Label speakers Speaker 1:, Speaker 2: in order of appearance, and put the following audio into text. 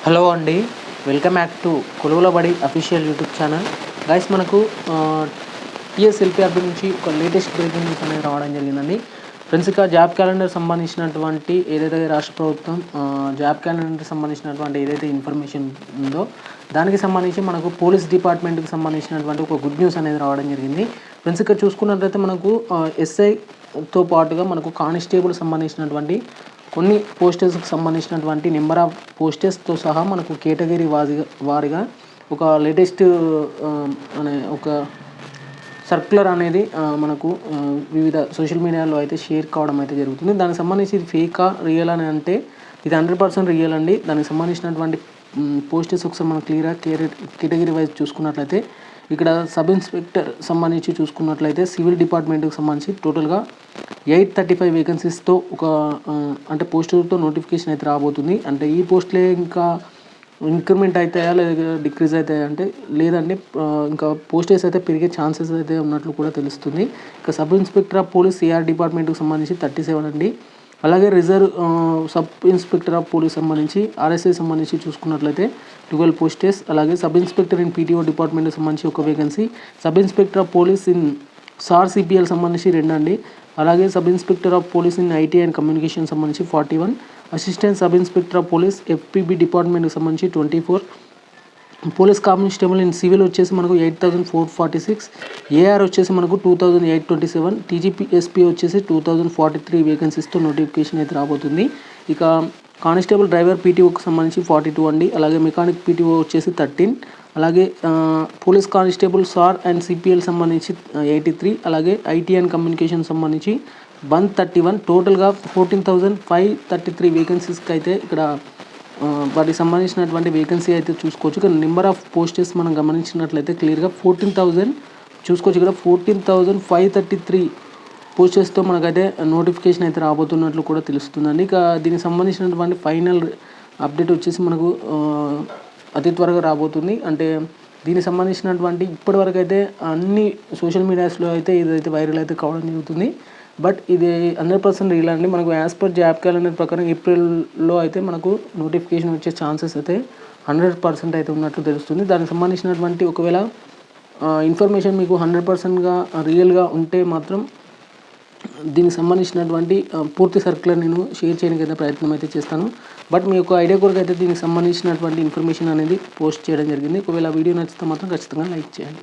Speaker 1: Hello అండి, welcome back to కొలువుల బడి official YouTube channel. Guys, మనకు టీఎస్ఎల్పిఆర్బి నుంచి ఒక లేటెస్ట్ బ్రేకింగ్ న్యూస్ అనేది రావడం జరిగిందండి. ఫ్రెండ్స్, ఇక జాబ్ క్యాలెండర్ సంబంధించినటువంటి ఏదైతే రాష్ట్ర ప్రభుత్వం జాబ్ క్యాలెండర్ సంబంధించినటువంటి ఏదైతే ఇన్ఫర్మేషన్ ఉందో దానికి సంబంధించి మనకు పోలీస్ డిపార్ట్మెంట్కి సంబంధించినటువంటి ఒక గుడ్ న్యూస్ అనేది రావడం జరిగింది. ఫ్రెండ్స్, ఇక్కడ చూసుకున్నట్లయితే మనకు ఎస్ఐతో పాటుగా మనకు కానిస్టేబుల్ సంబంధించినటువంటి కొన్ని పోస్టర్స్కి సంబంధించినటువంటి నెంబర్ ఆఫ్ పోస్టర్స్తో సహా మనకు కేటగిరీ వారిగా ఒక లేటెస్ట్ అనే ఒక సర్క్యులర్ అనేది మనకు వివిధ సోషల్ మీడియాలో అయితే షేర్ కావడం అయితే జరుగుతుంది. దానికి సంబంధించి ఇది ఫేకా రియల్ అని అంటే ఇది 100% రియల్ అండి. దానికి సంబంధించినటువంటి పోస్టర్స్ ఒకసారి మనం క్లియర్గా కేటగిరీ వైజ్ చూసుకున్నట్లయితే ఇక్కడ సబ్ ఇన్స్పెక్టర్ సంబంధించి చూసుకున్నట్లయితే సివిల్ డిపార్ట్మెంట్కి సంబంధించి టోటల్గా 835 వేకెన్సీస్తో ఒక అంటే పోస్టులతో నోటిఫికేషన్ అయితే రాబోతుంది. అంటే ఈ పోస్టులే ఇంకా ఇంక్రిమెంట్ అవుతాయా లేదా డిక్రీజ్ అవుతాయా అంటే లేదండి, ఇంకా పోస్టర్స్ అయితే పెరిగే ఛాన్సెస్ అయితే ఉన్నట్లు కూడా తెలుస్తుంది. ఇక sub inspector of police CR డిపార్ట్మెంట్కి సంబంధించి 37 అండి. అలాగే reserve sub inspector of police సంబంధించి ఆర్ఎస్ఐ సంబంధించి చూసుకున్నట్లయితే 12 పోస్టర్స్. అలాగే సబ్ ఇన్స్పెక్టర్ ఇన్ పీటీఓ డిపార్ట్మెంట్కి సంబంధించి ఒక vacancy. Sub inspector of police in SAR CPL సంబంధించి 2 అండి. అలాగే sub inspector of police in IT and communication సంబంధించి 41. Assistant sub inspector of police FPB డిపార్ట్మెంట్కి సంబంధించి 24. పోలీస్ కానిస్టేబుల్ ఇన్ సివిల్ వచ్చేసి మనకు 8446. ఏఆర్ వచ్చేసి మనకు 2827. టీజీపీఎస్పీ వచ్చేసి 2043 వేకెన్సీస్తో నోటిఫికేషన్ అయితే రాబోతుంది. ఇక కానిస్టేబుల్ డ్రైవర్ పీటీఓకి సంబంధించి 42 అండి. అలాగే మెకానిక్ పీటీఓ వచ్చేసి 13. అలాగే police constable sir and CPL సంబంధించి 83. అలాగే ఐటీ అండ్ కమ్యూనికేషన్ సంబంధించి 131. టోటల్గా 14,533 వేకెన్సీస్కి అయితే ఇక్కడ వాటికి సంబంధించినటువంటి వేకెన్సీ అయితే చూసుకోవచ్చు. ఇక్కడ నెంబర్ ఆఫ్ పోస్టర్స్ మనం గమనించినట్లయితే క్లియర్గా 14,000 చూసుకోవచ్చు. ఇక్కడ 14,533 పోస్టర్స్తో మనకైతే నోటిఫికేషన్ అయితే రాబోతున్నట్లు కూడా తెలుస్తుందండి. ఇక దీనికి సంబంధించినటువంటి ఫైనల్ అప్డేట్ వచ్చేసి మనకు అతి త్వరగా రాబోతుంది. అంటే దీనికి సంబంధించినటువంటి ఇప్పటివరకు అయితే అన్ని సోషల్ మీడియాస్లో అయితే ఇదైతే వైరల్ అయితే కావడం జరుగుతుంది. బట్ ఇది 100% రియల్ అండి. మనకు యాజ్ పర్ జాబ్ క్యాలెండర్ ప్రకారం ఏప్రిల్లో అయితే మనకు నోటిఫికేషన్ వచ్చే ఛాన్సెస్ అయితే 100% అయితే ఉన్నట్లు తెలుస్తుంది. దానికి సంబంధించినటువంటి ఒకవేళ ఇన్ఫర్మేషన్ మీకు 100%గా రియల్గా ఉంటే మాత్రం దీనికి సంబంధించినటువంటి పూర్తి సర్క్యులర్ నేను షేర్ చేయడానికి అయితే ప్రయత్నం అయితే చేస్తాను. బట్ మీ యొక్క ఐడియా కొరకు అయితే దీనికి సంబంధించినటువంటి ఇన్ఫర్మేషన్ అనేది పోస్ట్ చేయడం జరిగింది. ఒకవేళ వీడియో నచ్చితే మాత్రం ఖచ్చితంగా లైక్ చేయండి.